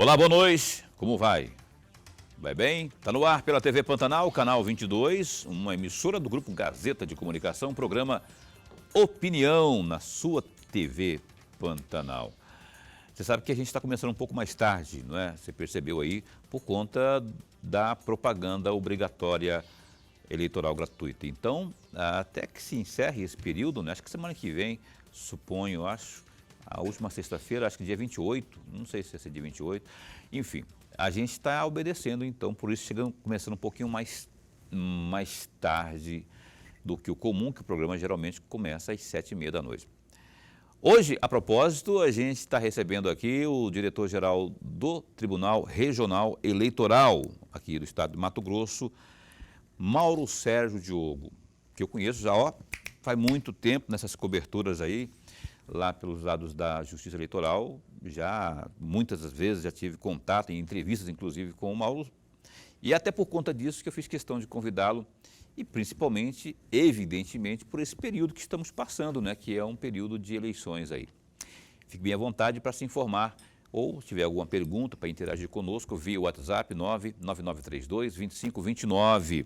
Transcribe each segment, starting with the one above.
Olá, boa noite. Como vai? Vai bem? Está no ar pela TV Pantanal, canal 22, uma emissora do Grupo Gazeta de Comunicação, programa Opinião na sua TV Pantanal. Você sabe que a gente está começando um pouco mais tarde, não é? Você percebeu aí, por conta da propaganda obrigatória eleitoral gratuita. Então, até que se encerre esse período, né? Acho que semana que vem, suponho, a última sexta-feira, acho que dia 28, não sei se vai ser dia 28, enfim, a gente está obedecendo, então, por isso começando um pouquinho mais tarde do que o comum, que o programa geralmente começa às 7h30 da noite. Hoje, a propósito, a gente está recebendo aqui o diretor-geral do Tribunal Regional Eleitoral, aqui do estado de Mato Grosso, Mauro Sérgio Diogo, que eu conheço já faz muito tempo nessas coberturas aí, lá pelos lados da Justiça Eleitoral, já muitas vezes já tive contato, em entrevistas inclusive com o Mauro, e até por conta disso que eu fiz questão de convidá-lo, e principalmente, evidentemente, por esse período que estamos passando, né, que é um período de eleições aí. Fique bem à vontade para se informar, ou se tiver alguma pergunta para interagir conosco, via WhatsApp 99932-2529.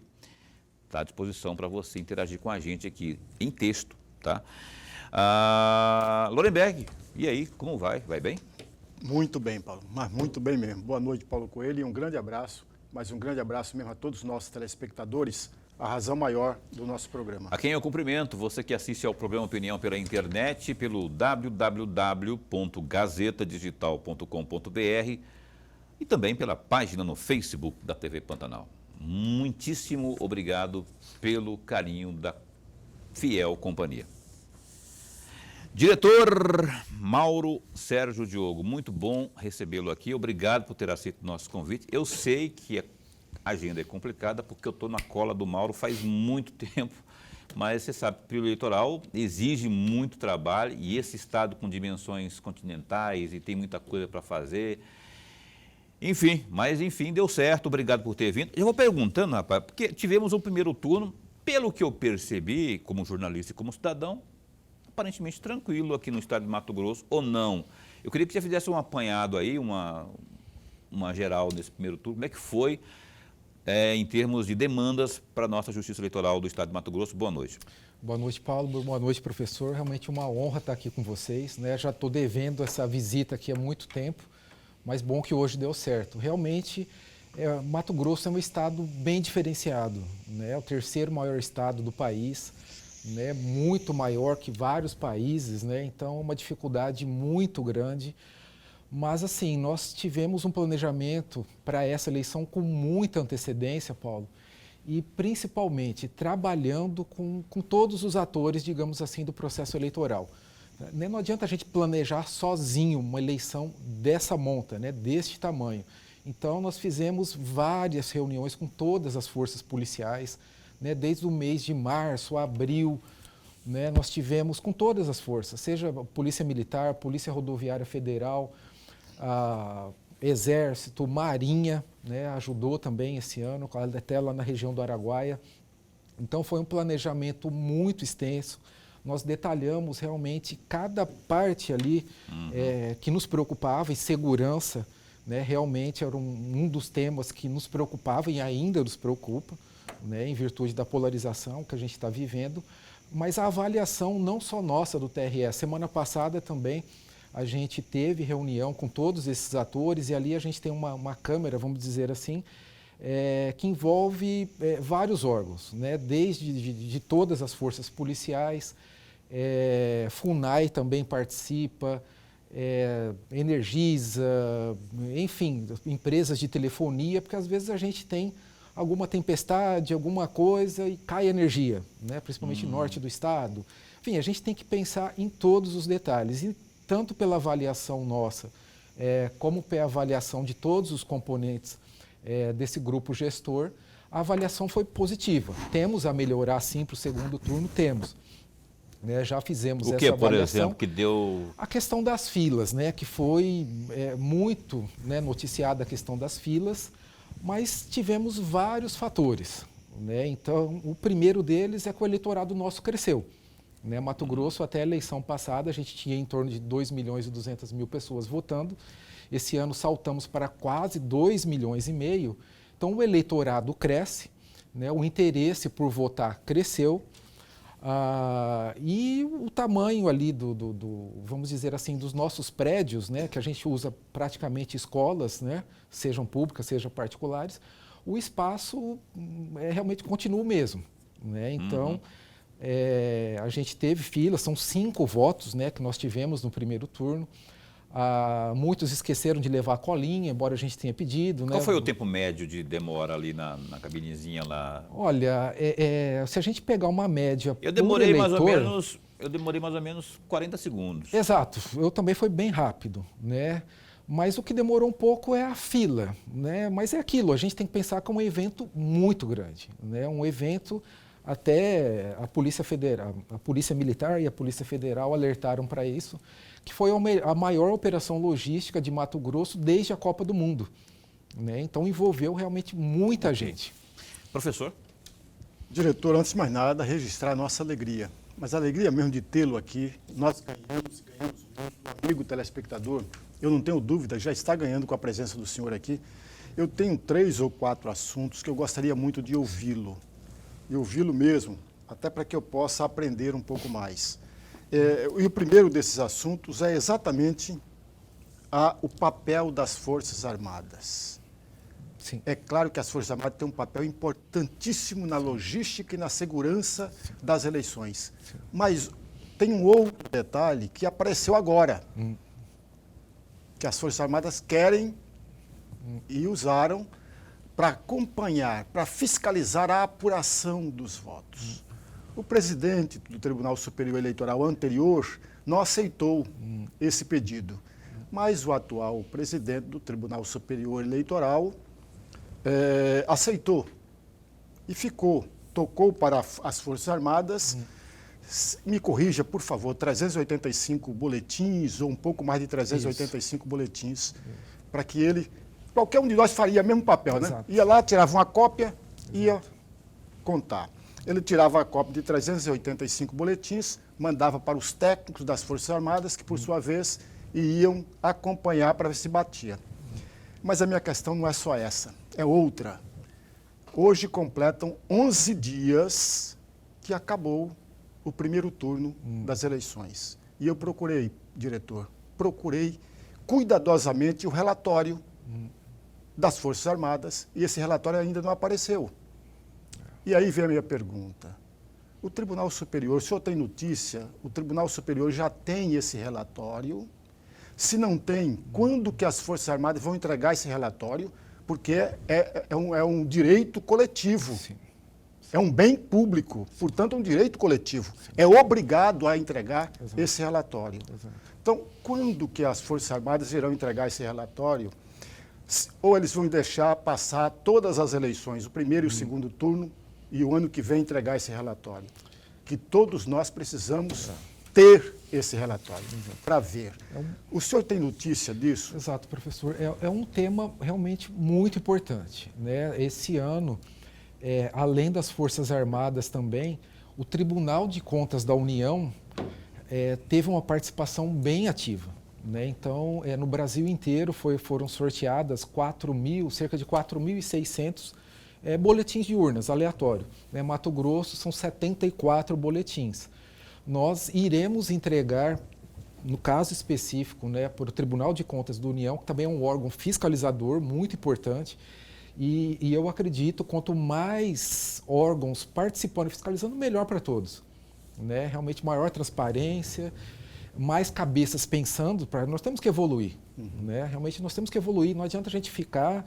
Está à disposição para você interagir com a gente aqui em texto, tá? Lorenberg, e aí, como vai? Vai bem? Muito bem, Paulo, mas muito bem mesmo. Boa noite, Paulo Coelho, e um grande abraço, mas um grande abraço mesmo a todos os nossos telespectadores, a razão maior do nosso programa. A quem eu cumprimento, você que assiste ao programa Opinião pela internet, pelo www.gazetadigital.com.br e também pela página no Facebook da TV Pantanal. Muitíssimo obrigado pelo carinho da fiel companhia. Diretor Mauro Sérgio Diogo, muito bom recebê-lo aqui. Obrigado por ter aceito o nosso convite. Eu sei que a agenda é complicada porque eu estou na cola do Mauro faz muito tempo, mas você sabe que o período eleitoral exige muito trabalho e esse estado com dimensões continentais e tem muita coisa para fazer. Enfim, deu certo. Obrigado por ter vindo. Eu vou perguntando, rapaz, porque tivemos um primeiro turno, pelo que eu percebi como jornalista e como cidadão, aparentemente tranquilo aqui no estado de Mato Grosso, ou não? Eu queria que você fizesse um apanhado aí, uma geral nesse primeiro turno. Como é que foi em termos de demandas para a nossa Justiça Eleitoral do estado de Mato Grosso? Boa noite. Boa noite, Paulo. Boa noite, professor. Realmente uma honra estar aqui com vocês, né? Já estou devendo essa visita aqui há muito tempo, mas bom que hoje deu certo. Realmente, Mato Grosso é um estado bem diferenciado, né? É o terceiro maior estado do país, né, muito maior que vários países, né, então uma dificuldade muito grande, mas assim, nós tivemos um planejamento para essa eleição com muita antecedência, Paulo, e principalmente trabalhando com todos os atores, digamos assim, do processo eleitoral. Não adianta a gente planejar sozinho uma eleição dessa monta, né, deste tamanho. Então nós fizemos várias reuniões com todas as forças policiais, né, desde o mês de março, abril, né, nós tivemos com todas as forças, seja Polícia Militar, Polícia Rodoviária Federal, Exército, Marinha, né, ajudou também esse ano, até lá na região do Araguaia. Então foi um planejamento muito extenso, nós detalhamos realmente cada parte ali que nos preocupava, e segurança, né, realmente era um dos temas que nos preocupava e ainda nos preocupa, né, em virtude da polarização que a gente está vivendo, mas a avaliação não só nossa do TRE. Semana passada também a gente teve reunião com todos esses atores e ali a gente tem uma câmara, vamos dizer assim, que envolve vários órgãos, né, desde de todas as forças policiais, FUNAI também participa, Energisa, enfim, empresas de telefonia, porque às vezes a gente tem alguma tempestade, alguma coisa e cai energia, né? Principalmente no norte do estado. Enfim, a gente tem que pensar em todos os detalhes, e tanto pela avaliação nossa, como pela avaliação de todos os componentes desse grupo gestor, a avaliação foi positiva. Temos a melhorar sim para o segundo turno, temos. Né, já fizemos essa avaliação. O que, por exemplo, que deu... A questão das filas, né, que foi muito, né, noticiada a questão das filas, mas tivemos vários fatores, né? Então, o primeiro deles é que o eleitorado nosso cresceu. Né? Mato Grosso, até a eleição passada, a gente tinha em torno de 2.200.000 pessoas votando. Esse ano saltamos para quase 2,5 milhões. Então o eleitorado cresce, né? O interesse por votar cresceu. E o tamanho ali vamos dizer assim, dos nossos prédios, né, que a gente usa praticamente escolas, né, sejam públicas, sejam particulares, o espaço realmente continua o mesmo. Né? Então, a gente teve fila, são 5 votos, né, que nós tivemos no primeiro turno. Muitos esqueceram de levar a colinha, embora a gente tenha pedido. Qual né? foi o tempo médio de demora ali na cabinezinha lá? Olha, se a gente pegar uma média Eu demorei por mais ou eleitor, menos 40 segundos. Exato, eu também foi bem rápido, né? Mas o que demorou um pouco é a fila, né? Mas é aquilo, a gente tem que pensar que é um evento muito grande, né? Um evento até a Polícia Federal, a Polícia Militar e a Polícia Federal alertaram para isso, que foi a maior operação logística de Mato Grosso desde a Copa do Mundo, né? Então envolveu realmente muita gente. Professor? Diretor, antes de mais nada, registrar a nossa alegria. Mas a alegria mesmo de tê-lo aqui, nós ganhamos muito, amigo telespectador, eu não tenho dúvida, já está ganhando com a presença do senhor aqui. Eu tenho 3 ou 4 assuntos que eu gostaria muito de ouvi-lo. E ouvi-lo mesmo, até para que eu possa aprender um pouco mais. E o primeiro desses assuntos é exatamente o papel das Forças Armadas. Sim. É claro que as Forças Armadas têm um papel importantíssimo na logística e na segurança das eleições. Sim. Mas tem um outro detalhe que apareceu agora, que as Forças Armadas querem e usaram para acompanhar, para fiscalizar a apuração dos votos. O presidente do Tribunal Superior Eleitoral anterior não aceitou esse pedido, mas o atual presidente do Tribunal Superior Eleitoral aceitou e tocou para as Forças Armadas, me corrija, por favor, 385 boletins ou um pouco mais de 385 boletins, para que qualquer um de nós faria o mesmo papel, né? Exato. Ia lá, tirava uma cópia, ia contar. Ele tirava a cópia de 385 boletins, mandava para os técnicos das Forças Armadas, que por sua vez iam acompanhar para ver se batia. Mas a minha questão não é só essa, é outra. Hoje completam 11 dias que acabou o primeiro turno das eleições. E eu procurei, diretor, cuidadosamente o relatório das Forças Armadas e esse relatório ainda não apareceu. E aí vem a minha pergunta. O Tribunal Superior, o senhor tem notícia? O Tribunal Superior já tem esse relatório? Se não tem, quando que as Forças Armadas vão entregar esse relatório? Porque é um direito coletivo. Sim. É um bem público, portanto, é um direito coletivo. Sim. É obrigado a entregar esse relatório. Exato. Então, quando que as Forças Armadas irão entregar esse relatório? Ou eles vão deixar passar todas as eleições, o primeiro e o segundo turno, e o ano que vem entregar esse relatório? Que todos nós precisamos ter esse relatório para ver. O senhor tem notícia disso? Exato, professor. É um tema realmente muito importante, né? Esse ano, além das Forças Armadas também, o Tribunal de Contas da União teve uma participação bem ativa, né? Então, no Brasil inteiro foram sorteadas cerca de 4.600 boletins de urnas aleatório. Né? Mato Grosso são 74 boletins. Nós iremos entregar, no caso específico, né, para o Tribunal de Contas da União, que também é um órgão fiscalizador muito importante, e eu acredito, quanto mais órgãos participando e fiscalizando, melhor para todos. Né? Realmente maior transparência, mais cabeças pensando, nós temos que evoluir. Né? Realmente nós temos que evoluir, não adianta a gente ficar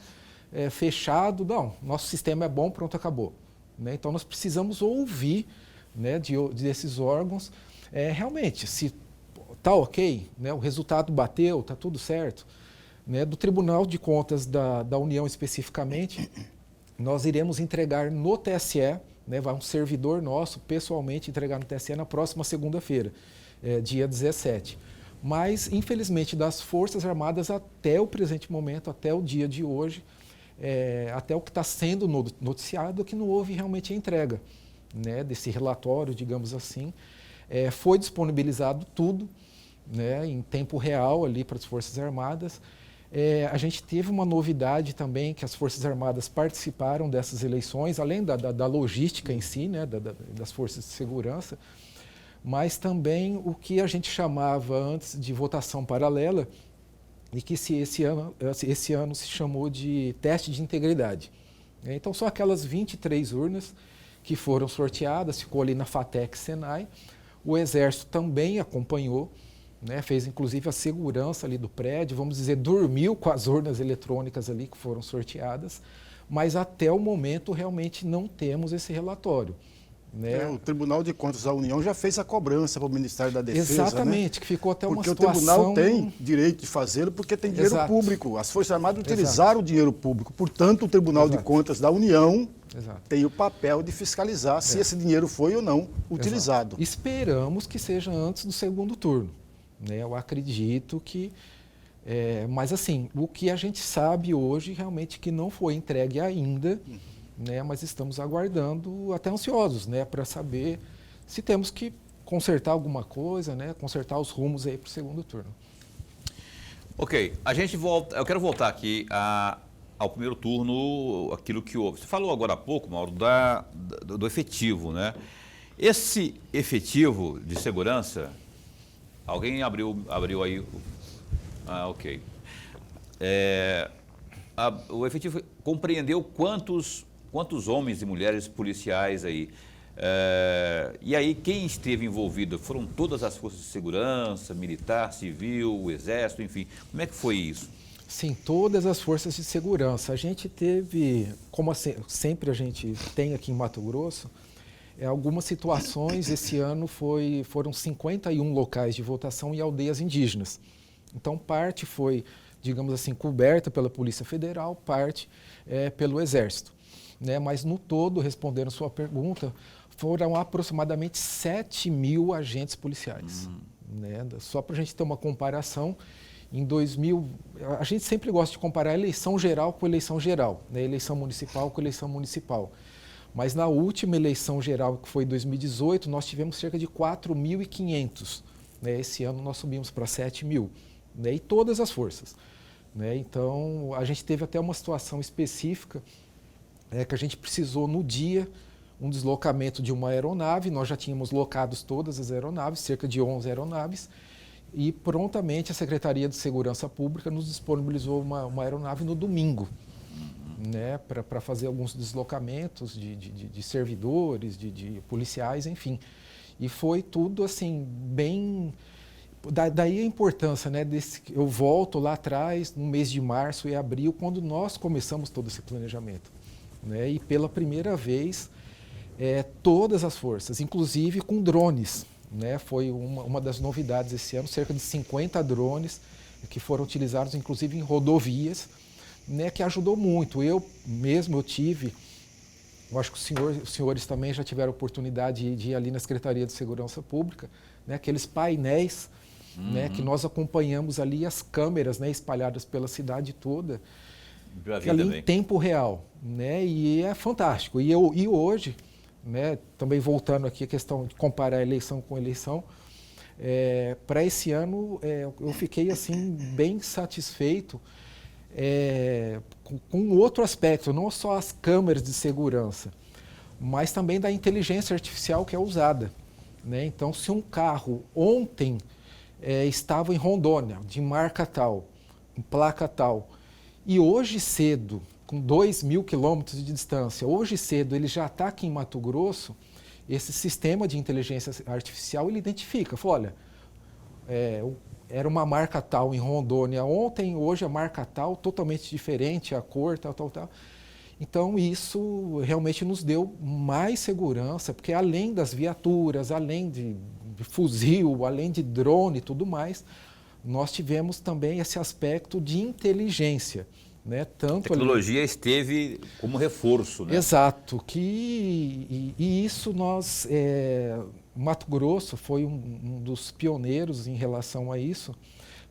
fechado, não, nosso sistema é bom, pronto, acabou. Né? Então nós precisamos ouvir, né, desses órgãos, realmente, se está ok, né, o resultado bateu, está tudo certo. Né, do Tribunal de Contas da União especificamente, nós iremos entregar no TSE, né, vai um servidor nosso pessoalmente entregar no TSE na próxima segunda-feira, dia 17. Mas, infelizmente, das Forças Armadas até o presente momento, até o dia de hoje, até o que está sendo noticiado, que não houve realmente a entrega, né, desse relatório, digamos assim. Foi disponibilizado tudo, né, em tempo real ali para as Forças Armadas. A gente teve uma novidade também, que as Forças Armadas participaram dessas eleições, além da logística em si, né, das forças de segurança, mas também o que a gente chamava antes de votação paralela, e que esse ano se chamou de teste de integridade. Então, são aquelas 23 urnas que foram sorteadas, ficou ali na FATEC Senai. O Exército também acompanhou, né, fez inclusive a segurança ali do prédio, vamos dizer, dormiu com as urnas eletrônicas ali que foram sorteadas, mas até o momento realmente não temos esse relatório. Né? O Tribunal de Contas da União já fez a cobrança para o Ministério da Defesa. Exatamente, né? Que ficou até uma porque situação... Porque o Tribunal tem direito de fazê-lo porque tem dinheiro Exato. público. As Forças Armadas utilizaram o dinheiro público. Portanto, o Tribunal de Contas da União tem o papel de fiscalizar se esse dinheiro foi ou não utilizado. Esperamos que seja antes do segundo turno. Né? Eu acredito que... mas assim, o que a gente sabe hoje realmente que não foi entregue ainda... Né, mas estamos aguardando, até ansiosos, né, para saber se temos que consertar alguma coisa, né, consertar os rumos aí para o segundo turno. Ok, a gente volta, eu quero voltar aqui ao primeiro turno, aquilo que houve. Você falou agora há pouco, Mauro, do efetivo, né? Esse efetivo de segurança, alguém abriu aí, ok. O efetivo compreendeu quantos homens e mulheres policiais aí? E aí, quem esteve envolvido? Foram todas as forças de segurança, militar, civil, o exército, enfim. Como é que foi isso? Sim, todas as forças de segurança. A gente teve, como sempre a gente tem aqui em Mato Grosso, algumas situações. Esse ano foram 51 locais de votação em aldeias indígenas. Então, parte foi, digamos assim, coberta pela Polícia Federal, parte pelo Exército. Né, mas no todo, respondendo a sua pergunta, foram aproximadamente 7.000 agentes policiais. Né? Só para a gente ter uma comparação, em 2000, a gente sempre gosta de comparar a eleição geral com eleição geral, né? Eleição municipal com eleição municipal. Mas na última eleição geral, que foi em 2018, nós tivemos cerca de 4.500. Né? Esse ano nós subimos para 7.000, né? E todas as forças. Né? Então, a gente teve até uma situação específica, que a gente precisou, no dia, um deslocamento de uma aeronave. Nós já tínhamos locados todas as aeronaves, cerca de 11 aeronaves, e prontamente a Secretaria de Segurança Pública nos disponibilizou uma aeronave no domingo, né, para fazer alguns deslocamentos de servidores, de policiais, enfim. E foi tudo assim, bem... Daí a importância, né, eu volto lá atrás, no mês de março e abril, quando nós começamos todo esse planejamento. Né, e pela primeira vez, todas as forças, inclusive com drones, né, foi uma das novidades esse ano, cerca de 50 drones que foram utilizados, inclusive em rodovias, né, que ajudou muito. Eu tive, eu acho que os senhores também já tiveram a oportunidade de ir ali na Secretaria de Segurança Pública, né, aqueles painéis, né, que nós acompanhamos ali, as câmeras, né, espalhadas pela cidade toda, ali em tempo real, né? E é fantástico. E hoje, né, também voltando aqui a questão de comparar eleição com eleição, para esse ano eu fiquei assim bem satisfeito com outro aspecto, não só as câmeras de segurança, mas também da inteligência artificial que é usada. Né? Então, se um carro ontem estava em Rondônia, de marca tal, em placa tal, e hoje cedo, com 2.000 quilômetros de distância, hoje cedo ele já está aqui em Mato Grosso, esse sistema de inteligência artificial ele identifica, fala, olha, era uma marca tal em Rondônia ontem, hoje a marca tal, totalmente diferente, a cor, tal. Então isso realmente nos deu mais segurança, porque além das viaturas, além de fuzil, além de drone e tudo mais, nós tivemos também esse aspecto de inteligência. Né? Tanto a tecnologia esteve como reforço. Né? Exato. E isso nós... Mato Grosso foi um dos pioneiros em relação a isso.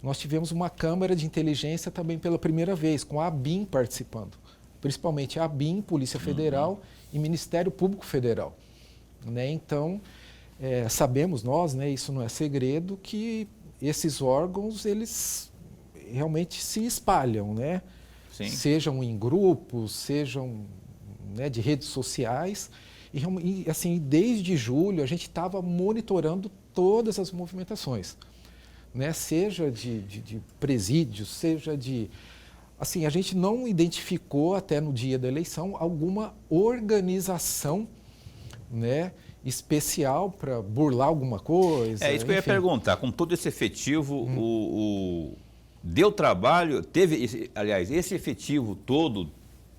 Nós tivemos uma câmara de inteligência também pela primeira vez, com a ABIN participando. Principalmente a ABIN, Polícia Federal e Ministério Público Federal. Né? Então, sabemos nós, né, isso não é segredo, que esses órgãos, eles realmente se espalham, né? Sim. Sejam em grupos, sejam, né, de redes sociais. E assim, desde julho a gente estava monitorando todas as movimentações, né? Seja de presídios, seja de... Assim, a gente não identificou até no dia da eleição alguma organização, né, especial para burlar alguma coisa. É isso que eu ia enfim. perguntar. Com todo esse efetivo, deu trabalho? Teve, aliás, esse efetivo todo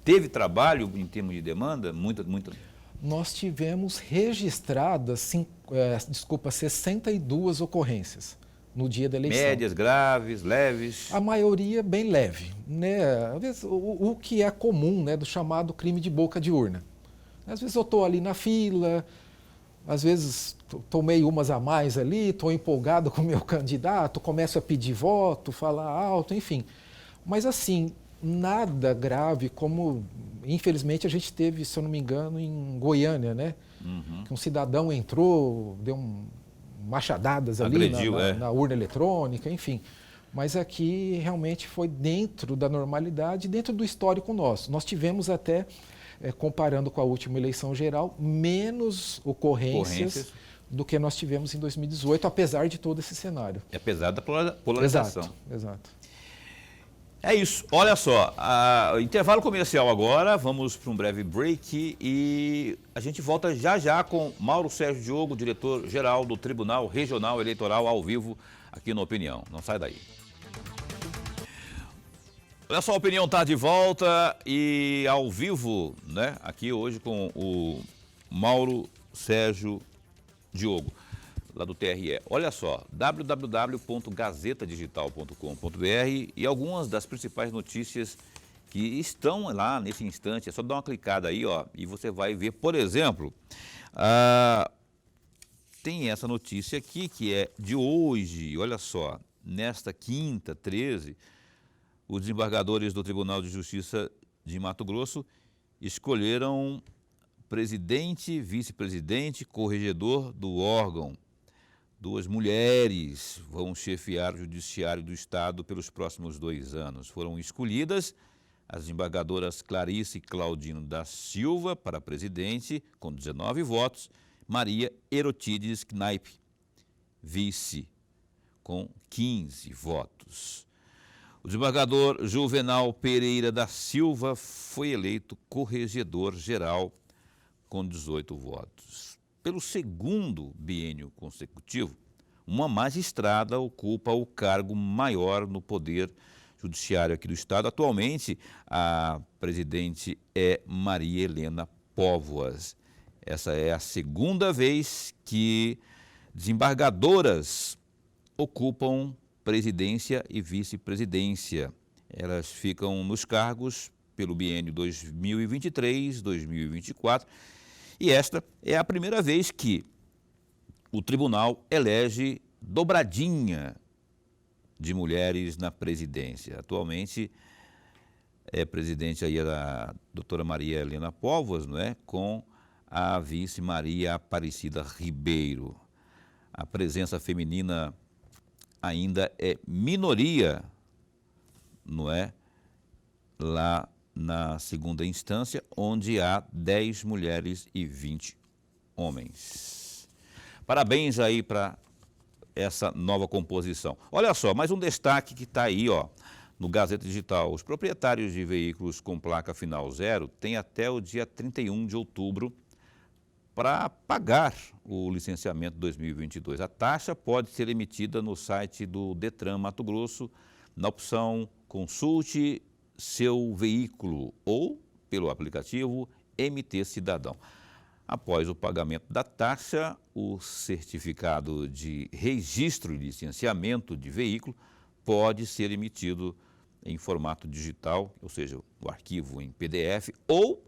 teve trabalho em termos de demanda? Muita. Nós tivemos registradas 62 ocorrências no dia da eleição. Médias, graves, leves? A maioria bem leve, né? Às vezes, o que é comum, né, do chamado crime de boca de urna. Às vezes eu estou ali na fila, às vezes tomei umas a mais ali, estou empolgado com o meu candidato, começo a pedir voto, falar alto, enfim. Mas assim, nada grave como, infelizmente, a gente teve, se eu não me engano, em Goiânia, né? Que um cidadão entrou, deu machadadas ali na urna eletrônica, enfim. Mas aqui realmente foi dentro da normalidade, dentro do histórico nosso. Nós tivemos até, comparando com a última eleição geral, menos ocorrências do que nós tivemos em 2018, apesar de todo esse cenário. Apesar da polarização. Exato. É isso. Olha só, intervalo comercial agora, vamos para um breve break e a gente volta já já com Mauro Sérgio Diogo, diretor-geral do Tribunal Regional Eleitoral, ao vivo aqui no Opinião. Não sai daí. Olha só, a Opinião está de volta e ao vivo, né, aqui hoje com o Mauro Sérgio Diogo, lá do TRE. Olha só, www.gazetadigital.com.br e algumas das principais notícias que estão lá nesse instante. É só dar uma clicada aí, ó, e você vai ver, por exemplo, tem essa notícia aqui que é de hoje. Olha só, nesta quinta, 13, os desembargadores do Tribunal de Justiça de Mato Grosso escolheram presidente, vice-presidente, corregedor do órgão. 2 mulheres vão chefiar o Judiciário do Estado pelos próximos 2 anos. Foram escolhidas as desembargadoras Clarice Claudino da Silva para presidente, com 19 votos, Maria Erotides Knaip, vice, com 15 votos. O desembargador Juvenal Pereira da Silva foi eleito corregedor-geral com 18 votos. Pelo segundo biênio consecutivo, uma magistrada ocupa o cargo maior no Poder Judiciário aqui do Estado. Atualmente, a presidente é Maria Helena Póvoas. Essa é a segunda vez que desembargadoras ocupam presidência e vice-presidência. Elas ficam nos cargos pelo biênio 2023-2024 e esta é a primeira vez que o tribunal elege dobradinha de mulheres na presidência. Atualmente é presidente aí a doutora Maria Helena Póvoas, não é? Com a vice Maria Aparecida Ribeiro. A presença feminina ainda é minoria, não é? Lá na segunda instância, onde há 10 mulheres e 20 homens. Parabéns aí para essa nova composição. Olha só, mais um destaque que está aí, ó, no Gazeta Digital. Os proprietários de veículos com placa final 0 têm até o dia 31 de outubro para pagar o licenciamento 2022. A taxa pode ser emitida no site do Detran Mato Grosso, na opção Consulte seu veículo ou pelo aplicativo MT Cidadão. Após o pagamento da taxa, o certificado de registro e licenciamento de veículo pode ser emitido em formato digital, ou seja, o arquivo em PDF ou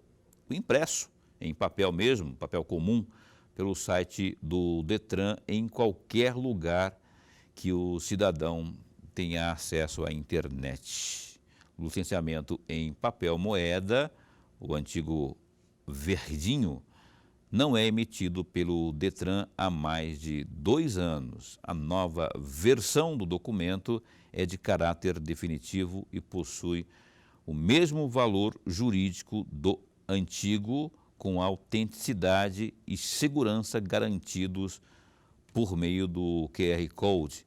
o impresso em papel mesmo, papel comum, pelo site do Detran em qualquer lugar que o cidadão tenha acesso à internet. O licenciamento em papel moeda, o antigo verdinho, não é emitido pelo Detran há mais de 2 anos. A nova versão do documento é de caráter definitivo e possui o mesmo valor jurídico do antigo, com autenticidade e segurança garantidos por meio do QR Code,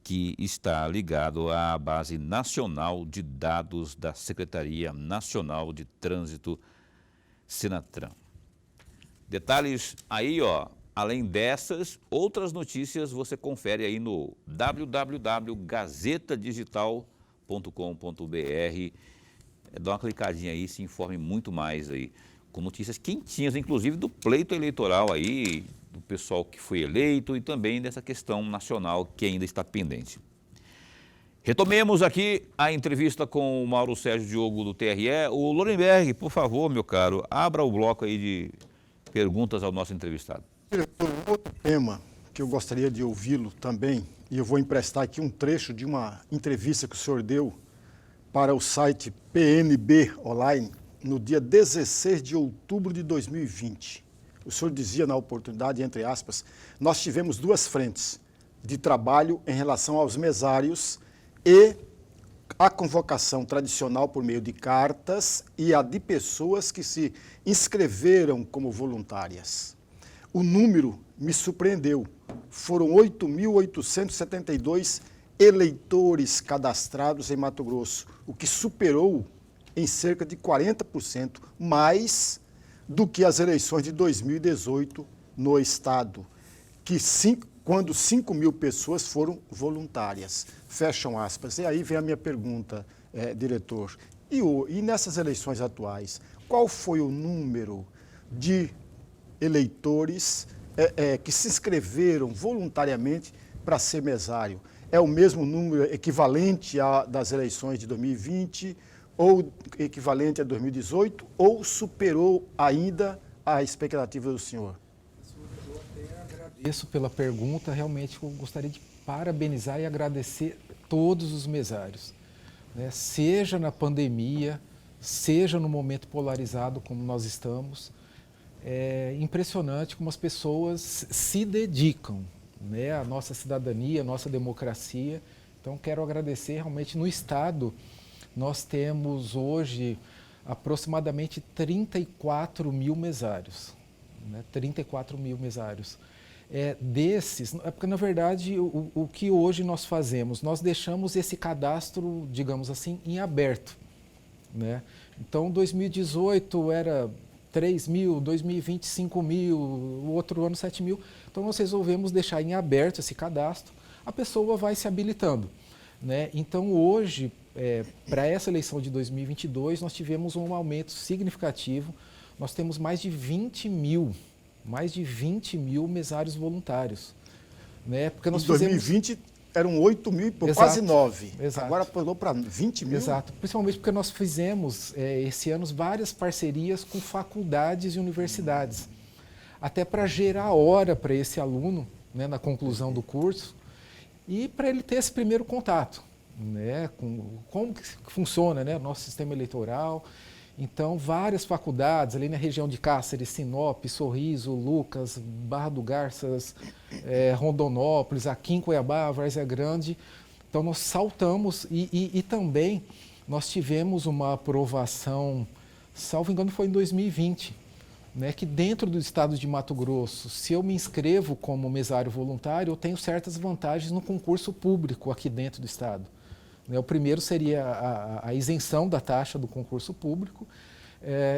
que está ligado à Base Nacional de Dados da Secretaria Nacional de Trânsito, Senatran. Detalhes aí, ó. Além dessas, outras notícias você confere aí no www.gazetadigital.com.br. Dá uma clicadinha aí, se informe muito mais aí, com notícias quentinhas, inclusive do pleito eleitoral aí, do pessoal que foi eleito e também dessa questão nacional que ainda está pendente. Retomemos aqui a entrevista com o Mauro Sérgio Diogo do TRE. O Lorenberg, por favor, meu caro, abra o bloco aí de perguntas ao nosso entrevistado. Diretor, outro tema que eu gostaria de ouvi-lo também, e eu vou emprestar aqui um trecho de uma entrevista que o senhor deu para o site PNB Online, no dia 16 de outubro de 2020. O senhor dizia na oportunidade, entre aspas, nós tivemos 2 frentes de trabalho em relação aos mesários e a convocação tradicional por meio de cartas e a de pessoas que se inscreveram como voluntárias. O número me surpreendeu. Foram 8.872 eleitores cadastrados em Mato Grosso, o que superou em cerca de 40% mais do que as eleições de 2018 no Estado, quando 5.000 pessoas foram voluntárias. Fecham aspas. E aí vem a minha pergunta, diretor. E nessas eleições atuais, qual foi o número de eleitores que se inscreveram voluntariamente para ser mesário? É o mesmo número equivalente das eleições de 2020 ou equivalente a 2018 ou superou ainda a expectativa do senhor? Eu até agradeço pela pergunta, realmente eu gostaria de parabenizar e agradecer todos os mesários, né? Seja na pandemia, seja no momento polarizado como nós estamos. É impressionante como as pessoas se dedicam, né, à nossa cidadania, à nossa democracia. Então, quero agradecer realmente. No Estado, nós temos hoje aproximadamente 34 mil mesários. Né, 34 mil mesários. Desses, porque na verdade o que hoje nós fazemos, nós deixamos esse cadastro, digamos assim, em aberto. Né? Então, 2018 era 3 mil, 2020, 5 mil, o outro ano 7 mil. Então, nós resolvemos deixar em aberto esse cadastro, a pessoa vai se habilitando. Né? Então, hoje, para essa eleição de 2022, nós tivemos um aumento significativo. Nós temos mais de 20 mil mesários voluntários. Né? Porque nós em 2020 eram 8 mil, quase 9. Exato. Agora pulou para 20 mil. Exato, principalmente porque nós fizemos esse ano várias parcerias com faculdades e universidades, até para gerar hora para esse aluno, né, na conclusão do curso, e para ele ter esse primeiro contato, né, com como que funciona, né, o nosso sistema eleitoral. Então, várias faculdades, ali na região de Cáceres, Sinop, Sorriso, Lucas, Barra do Garças, Rondonópolis, aqui em Cuiabá, Várzea Grande. Então, nós saltamos e também nós tivemos uma aprovação, salvo engano, foi em 2020, né, que dentro do estado de Mato Grosso, se eu me inscrevo como mesário voluntário, eu tenho certas vantagens no concurso público aqui dentro do estado. O primeiro seria a isenção da taxa do concurso público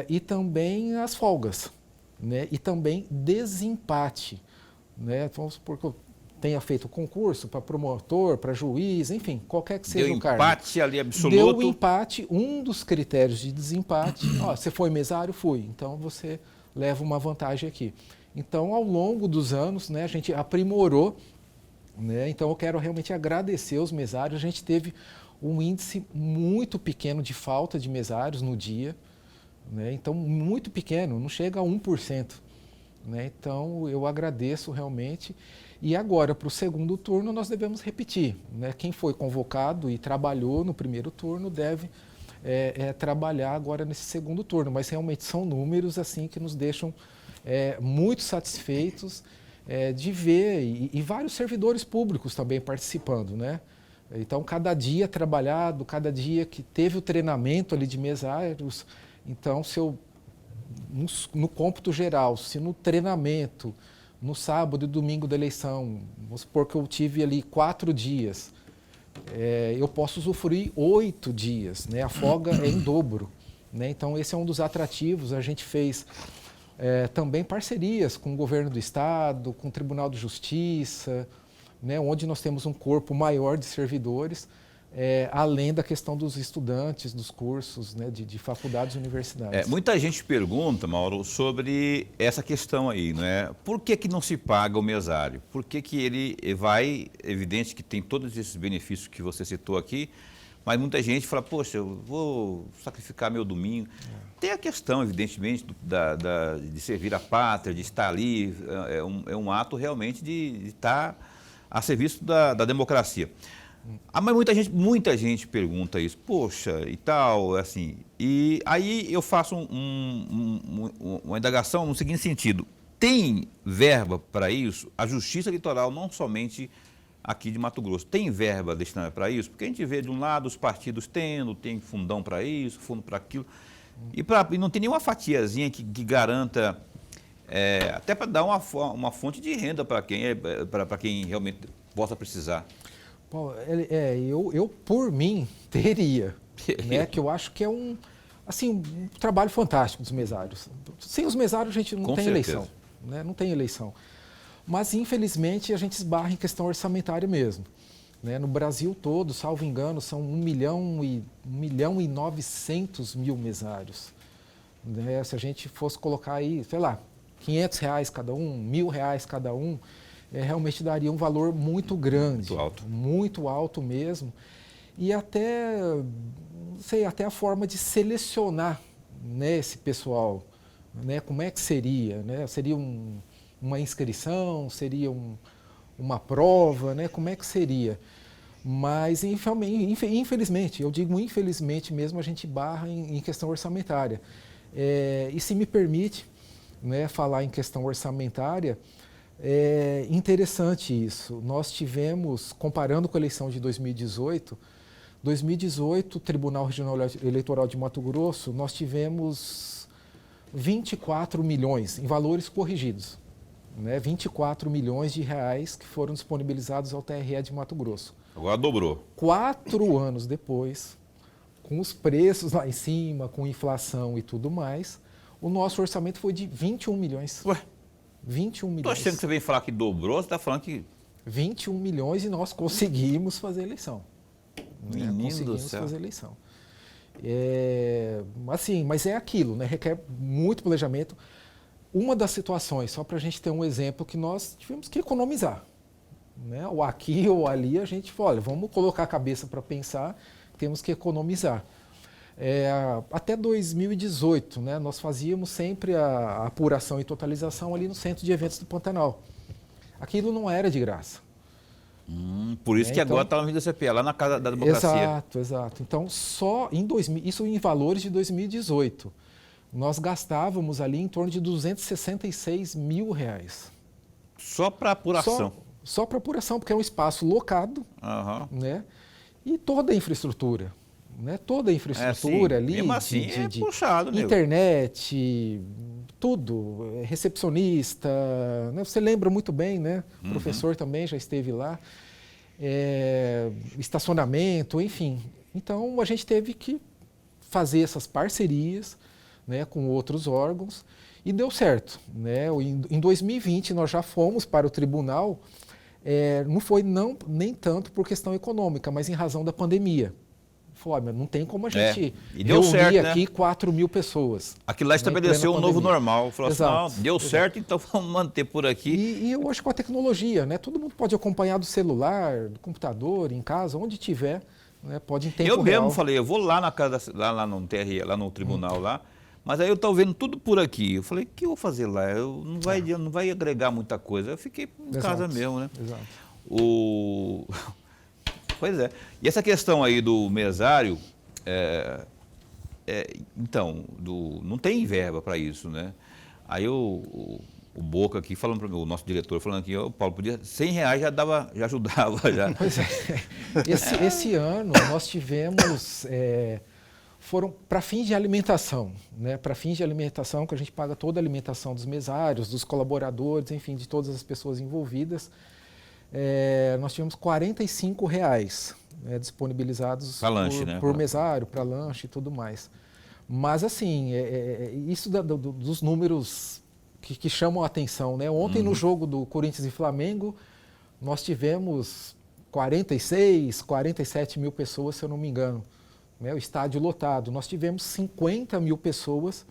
e também as folgas, né? E também desempate. Né? Vamos supor que eu tenha feito o concurso para promotor, para juiz, enfim, qualquer que seja o cargo. Deu empate ali absoluto? Deu empate, um dos critérios de desempate. Você foi mesário? Fui. Então, você leva uma vantagem aqui. Então, ao longo dos anos, né, a gente aprimorou. Né? Então, eu quero realmente agradecer os mesários. A gente teve um índice muito pequeno de falta de mesários no dia. Né? Então, muito pequeno, não chega a 1%. Né? Então, eu agradeço realmente. E agora, para o segundo turno, nós devemos repetir. Né? Quem foi convocado e trabalhou no primeiro turno deve trabalhar agora nesse segundo turno. Mas realmente são números assim que nos deixam muito satisfeitos de ver, e vários servidores públicos também participando, né? Então, cada dia trabalhado, cada dia que teve o treinamento ali de mesários, então, no cômputo geral, se no treinamento, no sábado e domingo da eleição, vamos supor que eu tive ali 4 dias, eu posso usufruir 8 dias, né? A folga é em dobro, né? Então, esse é um dos atrativos. A gente fez também parcerias com o governo do estado, com o Tribunal de Justiça, né? Onde nós temos um corpo maior de servidores, além da questão dos estudantes, dos cursos, né? de faculdades e universidades. Muita gente pergunta, Mauro, sobre essa questão aí, não é? Por que não se paga o mesário? Por que ele vai, evidente que tem todos esses benefícios que você citou aqui, mas muita gente fala, poxa, eu vou sacrificar meu domingo. Tem a questão, evidentemente, de servir a pátria, de estar ali, é um ato realmente de estar a serviço da democracia. Mas muita gente pergunta isso, poxa, e tal, assim. E aí eu faço uma indagação no seguinte sentido: tem verba para isso? A Justiça Eleitoral, não somente aqui de Mato Grosso, tem verba destinada para isso? Porque a gente vê de um lado os partidos tem fundão para isso, fundo para aquilo, e não tem nenhuma fatiazinha que garanta, até para dar uma fonte de renda para quem realmente possa precisar. Bom, eu por mim teria, né, que eu acho que é um trabalho fantástico dos mesários. Sem os mesários a gente não tem eleição, né? Não tem eleição. Mas infelizmente a gente esbarra em questão orçamentária mesmo, né? No Brasil todo, salvo engano, são 1.900.000 mesários, né? Se a gente fosse colocar aí, sei lá, R$500 cada um, R$1.000 cada um, realmente daria um valor muito grande, muito alto mesmo, e até a forma de selecionar, né, esse pessoal, né, como é que seria, né? Seria uma inscrição, seria uma prova, né? Como é que seria? Mas infelizmente, eu digo infelizmente mesmo, a gente barra em questão orçamentária. E se me permite, né, falar em questão orçamentária, é interessante isso. Nós tivemos, comparando com a eleição de 2018, o Tribunal Regional Eleitoral de Mato Grosso, nós tivemos 24 milhões em valores corrigidos, né? 24 milhões de reais que foram disponibilizados ao TRE de Mato Grosso. Agora dobrou. 4 anos depois, com os preços lá em cima, com inflação e tudo mais, o nosso orçamento foi de 21 milhões. Ué? 21 milhões. Estou achando que você vem falar que dobrou, você está falando que... 21 milhões e nós conseguimos fazer a eleição. Menino do céu. Fazer a eleição. Mas é aquilo, né? Requer muito planejamento. Uma das situações, só para a gente ter um exemplo, que nós tivemos que economizar, né? Ou aqui ou ali a gente falou, olha, vamos colocar a cabeça para pensar, temos que economizar. Até 2018, né, nós fazíamos sempre a apuração e totalização ali no Centro de Eventos do Pantanal. Aquilo não era de graça. Por isso que então, agora está no Vida CPE, lá na Casa da Democracia. Exato. Então, só isso em valores de 2018, nós gastávamos ali em torno de R$266 mil. Só para apuração? Só para apuração, porque é um espaço locado, né, e toda a infraestrutura. Né, toda a infraestrutura ali, mesmo assim de puxado, internet, tudo, recepcionista, né, você lembra muito bem, né? O professor também já esteve lá, estacionamento, enfim. Então a gente teve que fazer essas parcerias, né, com outros órgãos e deu certo, né? Em 2020 nós já fomos para o tribunal, não foi nem tanto por questão econômica, mas em razão da pandemia. Falou, não tem como a gente reunir aqui 4 mil pessoas. Aquilo lá estabeleceu um novo normal. Falou assim, deu certo, então vamos manter por aqui. E hoje com a tecnologia, né? Todo mundo pode acompanhar do celular, do computador, em casa, onde tiver, né? Pode em tempo real. Eu mesmo falei, eu vou lá na casa, lá no TRE, lá no tribunal lá, mas aí eu estou vendo tudo por aqui. Eu falei, o que eu vou fazer lá? Não vai agregar muita coisa. Eu fiquei em casa mesmo, né? Exato. Pois é. E essa questão aí do mesário, então, não tem verba para isso, né? Aí o Boca aqui, falando para o nosso diretor, falando aqui, o Paulo, podia R$100 já ajudava. Já. Pois é. Esse ano nós tivemos, foram para fins de alimentação, né? Para fins de alimentação, que a gente paga toda a alimentação dos mesários, dos colaboradores, enfim, de todas as pessoas envolvidas. Nós tivemos R$45 disponibilizados pra lanche, né? por mesário, para lanche e tudo mais. Mas, assim, isso dos números que chamam a atenção, né? Ontem, no jogo do Corinthians e Flamengo, nós tivemos 46, 47 mil pessoas, se eu não me engano, né? O estádio lotado. Nós tivemos 50 mil pessoas,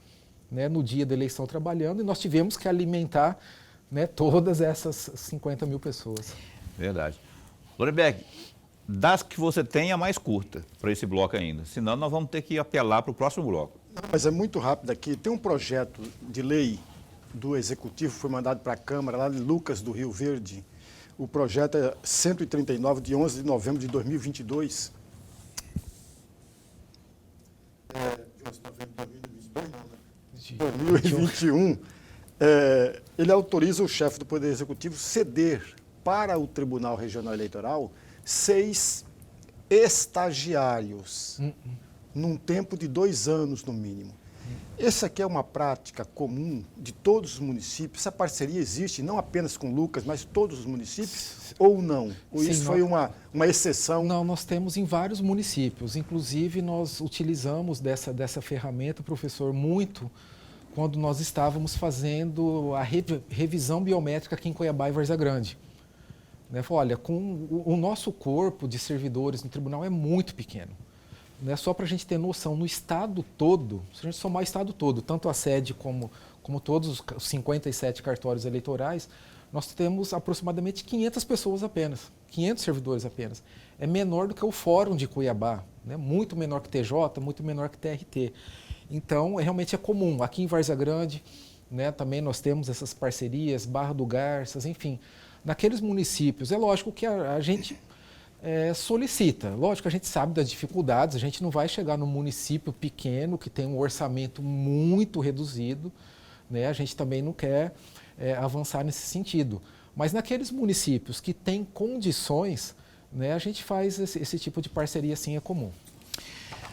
né, no dia da eleição trabalhando, e nós tivemos que alimentar, né, todas essas 50 mil pessoas. Verdade. Lorenberg, das que você tem, a mais curta para esse bloco ainda. Senão, nós vamos ter que apelar para o próximo bloco. Mas é muito rápido aqui. Tem um projeto de lei do Executivo, foi mandado para a Câmara, lá de Lucas, do Rio Verde. O projeto é 139, de 11 de novembro de 2022. De 11 de novembro de 2021. Ele autoriza o chefe do Poder Executivo ceder para o Tribunal Regional Eleitoral 6 estagiários, num tempo de 2 anos, no mínimo. Essa aqui é uma prática comum de todos os municípios. Essa parceria existe não apenas com o Lucas, mas todos os municípios, ou não? Ou Sim, isso foi uma exceção? Não, nós temos em vários municípios. Inclusive, nós utilizamos dessa ferramenta, professor, muito quando nós estávamos fazendo a revisão biométrica aqui em Cuiabá e Várzea Grande. Né? Olha, com o nosso corpo de servidores no tribunal é muito pequeno. Né? Só para a gente ter noção, no estado todo, se a gente somar o estado todo, tanto a sede como todos os 57 cartórios eleitorais, nós temos aproximadamente 500 pessoas apenas, 500 servidores apenas. É menor do que o Fórum de Cuiabá, né? Muito menor que TJ, muito menor que TRT. Então, realmente é comum. Aqui em Várzea Grande, né, também nós temos essas parcerias, Barra do Garças, enfim. Naqueles municípios, é lógico que a gente solicita. Lógico, a gente sabe das dificuldades, a gente não vai chegar num município pequeno que tem um orçamento muito reduzido, né? A gente também não quer avançar nesse sentido. Mas naqueles municípios que têm condições, né, a gente faz esse tipo de parceria, sim, é comum.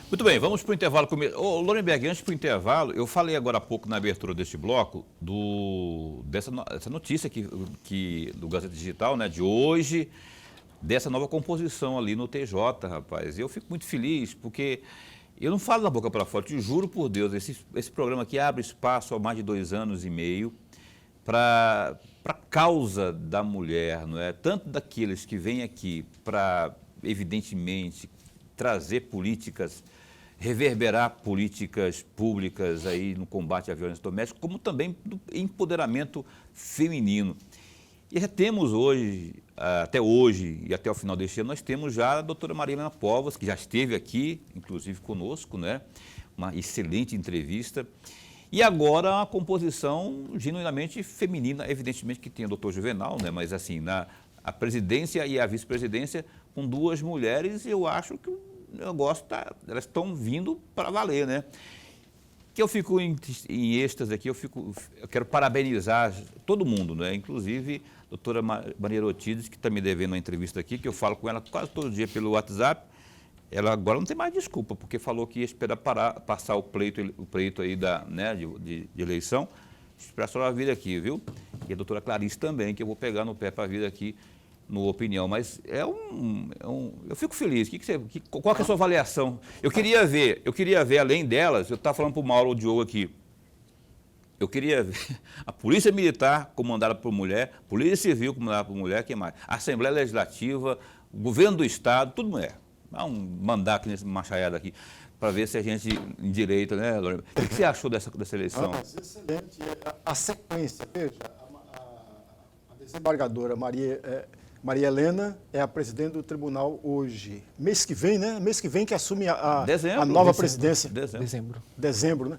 Muito bem, vamos para o intervalo. Ô, Lorenberg, antes para o intervalo, eu falei agora há pouco na abertura deste bloco dessa notícia do Gazeta Digital, né, de hoje, dessa nova composição ali no TJ, rapaz. Eu fico muito feliz, porque eu não falo da boca para fora, te juro por Deus, esse programa aqui abre espaço há mais de 2 anos e meio para a causa da mulher, não é? Tanto daqueles que vêm aqui para, evidentemente, trazer políticas, reverberar políticas públicas aí no combate à violência doméstica, como também do empoderamento feminino. E já temos hoje, até hoje e até o final deste ano, nós temos já a doutora Maria Helena Povas, que já esteve aqui, inclusive conosco, né? Uma excelente entrevista. E agora a composição genuinamente feminina, evidentemente que tem o doutor Juvenal, né? Mas assim, a presidência e a vice-presidência com 2 mulheres, eu acho que o negócio elas estão vindo para valer, né? Que eu fico em êxtase aqui, eu quero parabenizar todo mundo, né? Inclusive a doutora Maria Erotides, que está me devendo uma entrevista aqui, que eu falo com ela quase todo dia pelo WhatsApp. Ela agora não tem mais desculpa, porque falou que ia esperar passar o pleito aí de eleição, esperar só ela vir aqui, viu? E a doutora Clarice também, que eu vou pegar no pé para vir aqui no Opinião. Mas eu fico feliz. Qual que é a sua avaliação? Eu queria ver, além delas, eu estava falando para o Mauro Diogo aqui, eu queria ver a Polícia Militar comandada por mulher, Polícia Civil comandada por mulher, quem mais? A Assembleia Legislativa, o Governo do Estado, tudo mulher. Vamos mandar aqui nesse machaiado aqui, para ver se a gente endireita, né, Lorena? O que você achou dessa eleição? Excelente. A sequência, veja, a desembargadora Maria Helena é a presidente do tribunal hoje. Mês que vem, né? Mês que vem que assume a nova presidência. Dezembro, né?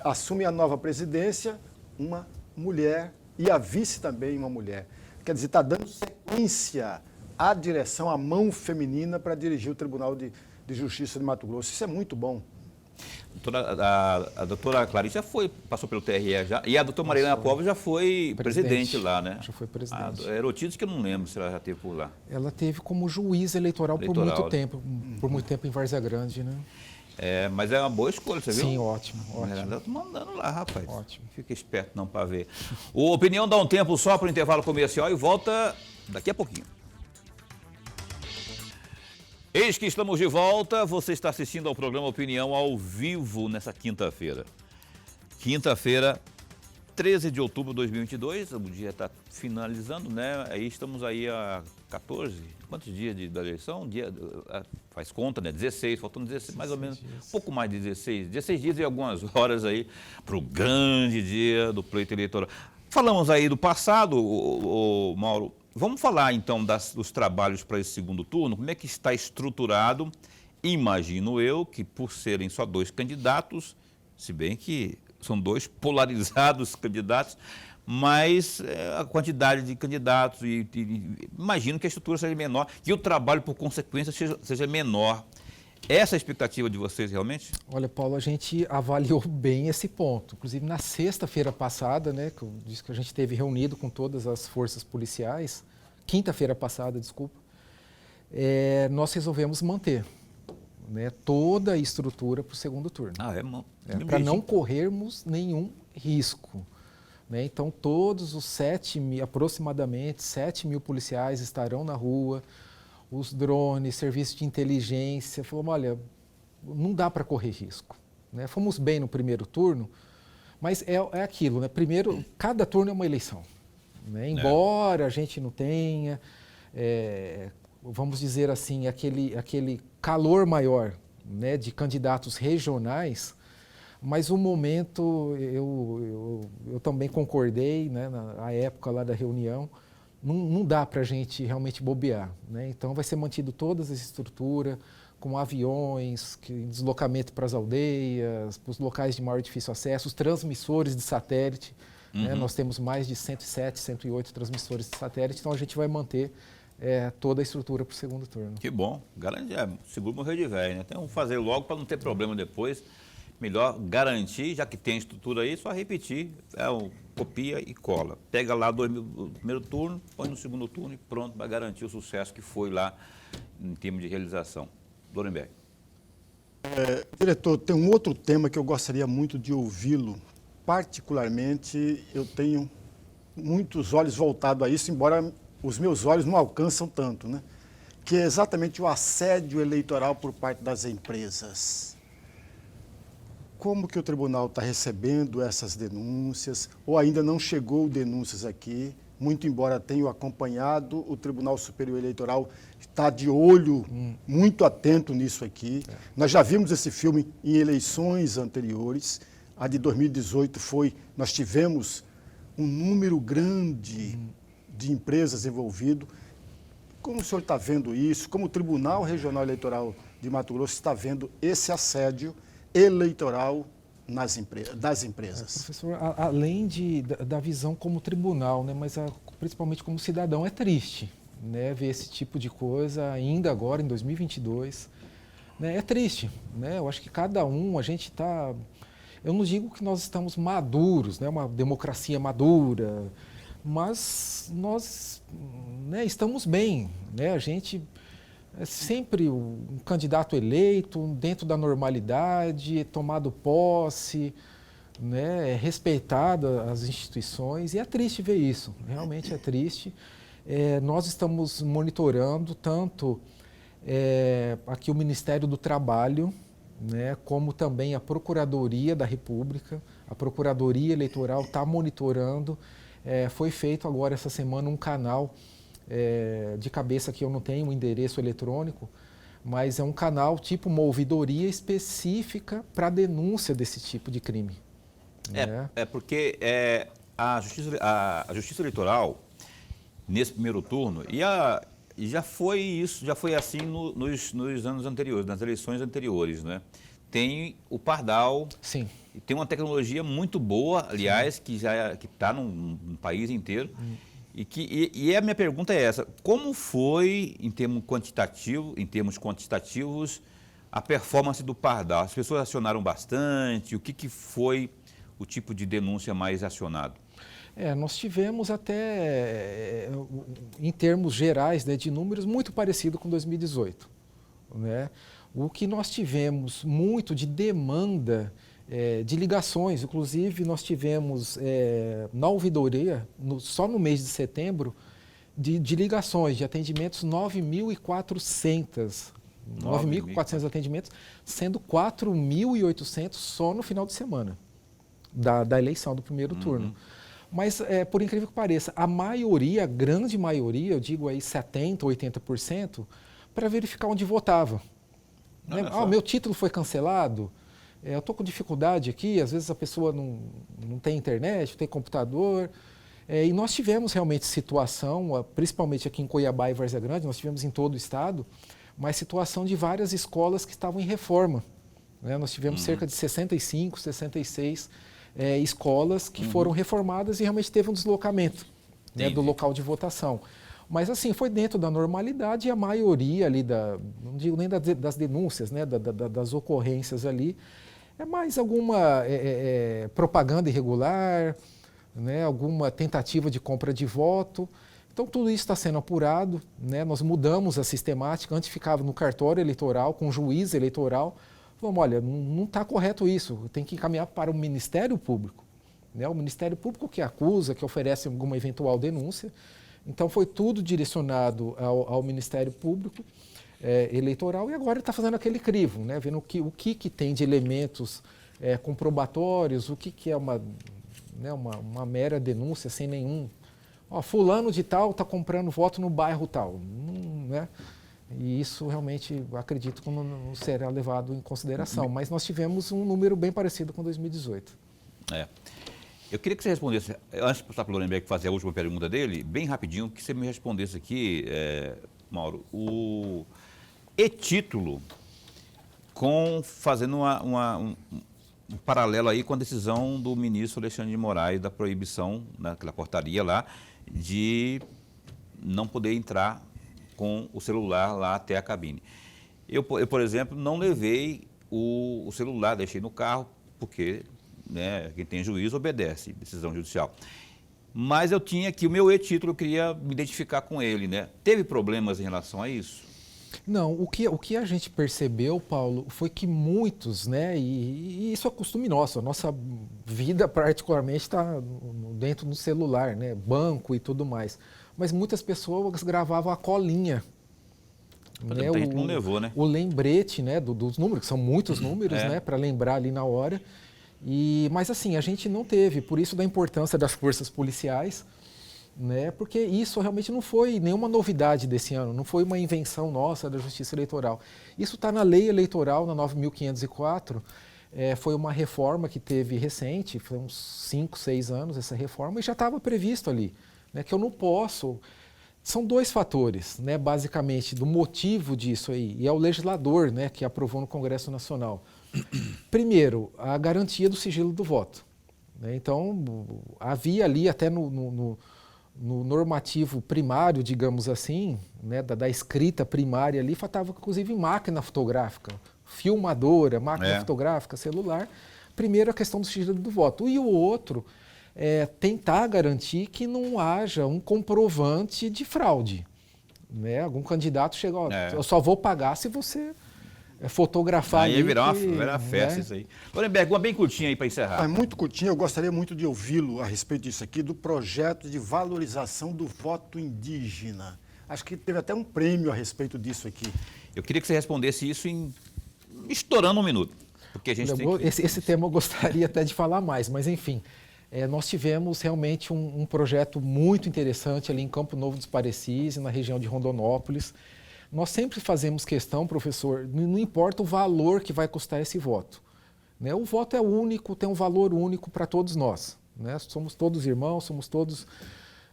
Assume a nova presidência uma mulher e a vice também uma mulher. Quer dizer, está dando sequência à direção, à mão feminina para dirigir o Tribunal de Justiça de Mato Grosso. Isso é muito bom. A doutora Clarice já passou pelo TRE já, e a doutora Marilena Covas já foi presidente lá, né? Já foi presidente. A Erotides, que eu não lembro se ela já teve por lá. Ela teve como juiz eleitoral por muito tempo em Várzea Grande, né? Mas é uma boa escolha, você viu? Sim, ótimo. Ela tá mandando lá, rapaz. Ótimo. Fica esperto não para ver. O Opinião dá um tempo só para o intervalo comercial e volta daqui a pouquinho. Eis que estamos de volta, você está assistindo ao programa Opinião ao vivo nessa quinta-feira. Quinta-feira, 13 de outubro de 2022, o dia está finalizando, né? Aí estamos aí a 14, quantos dias da eleição? Faz conta, né? 16, faltando 16, mais ou menos, dias. Pouco mais de 16 dias e algumas horas aí para o grande dia do pleito eleitoral. Falamos aí do passado, Mauro. Vamos falar, então, dos trabalhos para esse segundo turno, como é que está estruturado. Imagino eu que, por serem só 2 candidatos, se bem que são 2 polarizados candidatos, mas a quantidade de candidatos, imagino que a estrutura seja menor, e o trabalho, por consequência, seja menor. Essa é a expectativa de vocês, realmente? Olha, Paulo, a gente avaliou bem esse ponto. Inclusive, na sexta-feira passada, né, que eu disse que a gente esteve reunido com todas as forças policiais, quinta-feira passada, desculpa, nós resolvemos manter, né, toda a estrutura para o segundo turno. Para não corrermos nenhum risco. Né? Então, todos os aproximadamente 7 mil policiais estarão na rua, os drones, serviço de inteligência. Falamos, olha, não dá para correr risco. Né? Fomos bem no primeiro turno, mas é aquilo, né? Primeiro, cada turno é uma eleição. Né? Embora a gente não tenha, vamos dizer assim, aquele calor maior, né, de candidatos regionais, mas o momento, eu também concordei, né, na época lá da reunião, não dá para a gente realmente bobear. Né? Então vai ser mantido toda essa estrutura, com aviões, deslocamento para as aldeias, para os locais de maior difícil acesso, os transmissores de satélite. Né? Nós temos mais de 107, 108 transmissores de satélite, então a gente vai manter toda a estrutura para o segundo turno. Que bom, seguro morrer de velho, né? Então fazer logo para não ter problema depois. Melhor garantir, já que tem a estrutura aí, só repetir, copia e cola. Pega lá o primeiro turno, põe no segundo turno e pronto, vai garantir o sucesso que foi lá em termos de realização. Dorenberg. Diretor, tem um outro tema que eu gostaria muito de ouvi-lo. Particularmente, eu tenho muitos olhos voltados a isso, embora os meus olhos não alcançam tanto, né? Que é exatamente o assédio eleitoral por parte das empresas. Como que o tribunal está recebendo essas denúncias, ou ainda não chegou denúncias aqui, muito embora tenha acompanhado, o Tribunal Superior Eleitoral está de olho muito atento nisso aqui. Nós já vimos esse filme em eleições anteriores, a de 2018 nós tivemos um número grande de empresas envolvidas. Como o senhor está vendo isso? Como o Tribunal Regional Eleitoral de Mato Grosso está vendo esse assédio eleitoral das empresas? Professor, além da visão como tribunal, né, mas principalmente como cidadão, é triste, né, ver esse tipo de coisa ainda agora, em 2022. Né, é triste. Né, eu acho que a gente está... Eu não digo que nós estamos maduros, né, uma democracia madura, mas nós, né, estamos bem. Né, a gente... É sempre um candidato eleito, dentro da normalidade, tomado posse, né, respeitado as instituições, e é triste ver isso, realmente é triste. Nós estamos monitorando tanto aqui o Ministério do Trabalho, né, como também a Procuradoria da República, a Procuradoria Eleitoral está monitorando. Foi feito agora essa semana um canal, de cabeça que eu não tenho um endereço eletrônico, mas é um canal tipo uma ouvidoria específica para denúncia desse tipo de crime. Porque a Justiça Eleitoral, nesse primeiro turno, e já foi assim nos anos anteriores, nas eleições anteriores, né? Tem o Pardal. Sim. E tem uma tecnologia muito boa, aliás, que está no país inteiro. E a minha pergunta é essa: como foi, em termos quantitativos, a performance do Pardal. As pessoas acionaram bastante, o que foi o tipo de denúncia mais acionado? Nós tivemos até, em termos gerais, né, de números, muito parecido com 2018. Né? O que nós tivemos muito de demanda de ligações, inclusive nós tivemos na ouvidoria, só no mês de setembro, de ligações, de atendimentos 9.400 atendimentos, sendo 4.800 só no final de semana da eleição do primeiro turno. Mas, por incrível que pareça, a maioria, a grande maioria, eu digo aí 70%, 80%, para verificar onde votava. Né? O meu título foi cancelado, eu estou com dificuldade aqui, às vezes a pessoa não tem internet, não tem computador. E nós tivemos realmente situação, principalmente aqui em Cuiabá e Várzea Grande, nós tivemos em todo o estado, mas situação de várias escolas que estavam em reforma. Né? Nós tivemos cerca de 65, 66 escolas que foram reformadas e realmente teve um deslocamento, né, do local de votação. Mas assim, foi dentro da normalidade e a maioria ali, não digo nem das denúncias, né, das ocorrências ali, é mais alguma propaganda irregular, né, alguma tentativa de compra de voto. Então tudo isso está sendo apurado, né? Nós mudamos a sistemática, antes ficava no cartório eleitoral, com o juiz eleitoral. Falamos, olha, não está correto isso, tem que encaminhar para o Ministério Público. Né? O Ministério Público que acusa, que oferece alguma eventual denúncia. Então foi tudo direcionado ao Ministério Público Eleitoral e agora está fazendo aquele crivo, né? Vendo o que tem de elementos comprobatórios, o que é uma mera denúncia sem nenhum... fulano de tal está comprando voto no bairro tal. Né? E isso realmente, acredito, que não será levado em consideração. Mas nós tivemos um número bem parecido com 2018. Eu queria que você respondesse, antes de passar para o Lorenberg fazer a última pergunta dele, bem rapidinho, que você me respondesse aqui, Mauro, o e-título, fazendo um paralelo aí com a decisão do ministro Alexandre de Moraes da proibição, naquela portaria lá, de não poder entrar com o celular lá até a cabine. Eu, por exemplo, não levei o celular, deixei no carro, porque, né, quem tem juízo obedece, decisão judicial. Mas eu tinha aqui o meu e-título, eu queria me identificar com ele, né? Teve problemas em relação a isso? Não, o que a gente percebeu, Paulo, foi que muitos, né, e isso é costume nosso, a nossa vida particularmente está dentro do celular, né, banco e tudo mais, mas muitas pessoas gravavam a colinha. Né, a gente não levou, né? O lembrete, né, dos números, que são muitos números, né, para lembrar ali na hora. Mas assim, a gente não teve, por isso da importância das forças policiais, né, porque isso realmente não foi nenhuma novidade desse ano, não foi uma invenção nossa da Justiça Eleitoral. Isso está na Lei Eleitoral, na 9.504, foi uma reforma que teve recente, foi uns 5, 6 anos essa reforma, e já estava previsto ali, né, que eu não posso... São dois fatores, né, basicamente, do motivo disso aí, e é o legislador, né, que aprovou no Congresso Nacional. Primeiro, a garantia do sigilo do voto. Né, então, havia ali até no normativo primário, digamos assim, né, da escrita primária ali, faltava inclusive máquina fotográfica, filmadora, máquina fotográfica, celular. Primeiro, a questão do sigilo do voto. E o outro é tentar garantir que não haja um comprovante de fraude. Né? Algum candidato chega, eu só vou pagar se você fotografar. Aí virar uma festa, né? Isso aí. Lorenberg, uma bem curtinha aí para encerrar. Muito curtinha, eu gostaria muito de ouvi-lo a respeito disso aqui, do projeto de valorização do voto indígena. Acho que teve até um prêmio a respeito disso aqui. Eu queria que você respondesse isso estourando um minuto. Porque a gente esse tema eu gostaria até de falar mais, mas enfim, nós tivemos realmente um projeto muito interessante ali em Campo Novo dos Parecis, na região de Rondonópolis. Nós sempre fazemos questão, professor, não importa o valor que vai custar esse voto. Né? O voto é único, tem um valor único para todos nós. Né? Somos todos irmãos, somos todos,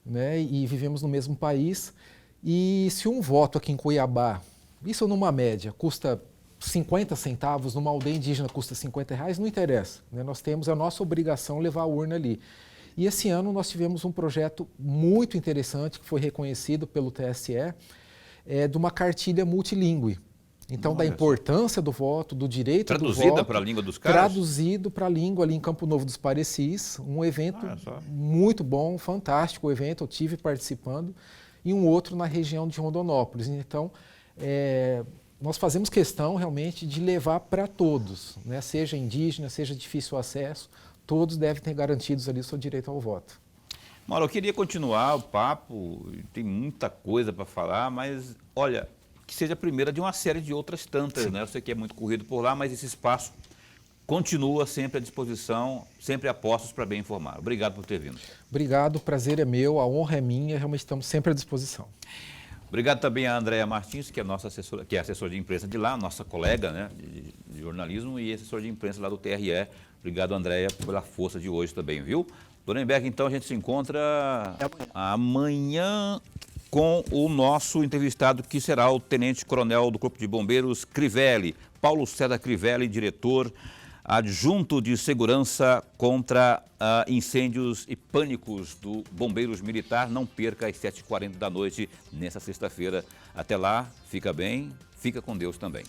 né, e vivemos no mesmo país. E se um voto aqui em Cuiabá, isso numa média, custa 50 centavos, numa aldeia indígena custa R$50, não interessa. Né? Nós temos a nossa obrigação levar a urna ali. E esse ano nós tivemos um projeto muito interessante que foi reconhecido pelo TSE, de uma cartilha multilingüe. Então, da Olha só. importância do voto, do direito do voto. Traduzida para a língua dos caras? Traduzido para a língua ali em Campo Novo dos Parecis. Um evento Olha só. muito bom, fantástico o evento, eu tive participando. E um outro na região de Rondonópolis. Então, nós fazemos questão realmente de levar para todos, né? Seja indígena, seja difícil acesso, todos devem ter garantidos ali o seu direito ao voto. Mauro, eu queria continuar o papo, tem muita coisa para falar, mas olha, que seja a primeira de uma série de outras tantas, né? Eu sei que é muito corrido por lá, mas esse espaço continua sempre à disposição, sempre a postos para bem informar. Obrigado por ter vindo. Obrigado, o prazer é meu, a honra é minha, realmente estamos sempre à disposição. Obrigado também a Andréa Martins, que é nossa assessora, que é assessora de imprensa de lá, nossa colega, né, de jornalismo e assessora de imprensa lá do TRE. Obrigado, Andréa, pela força de hoje também, viu? Dona Emberg, então a gente se encontra amanhã com o nosso entrevistado, que será o tenente-coronel do Corpo de Bombeiros, Crivelli, Paulo César Crivelli, diretor adjunto de segurança contra incêndios e pânicos do Bombeiros Militar. Não perca às 7h40 da noite, nessa sexta-feira. Até lá, fica bem, fica com Deus também.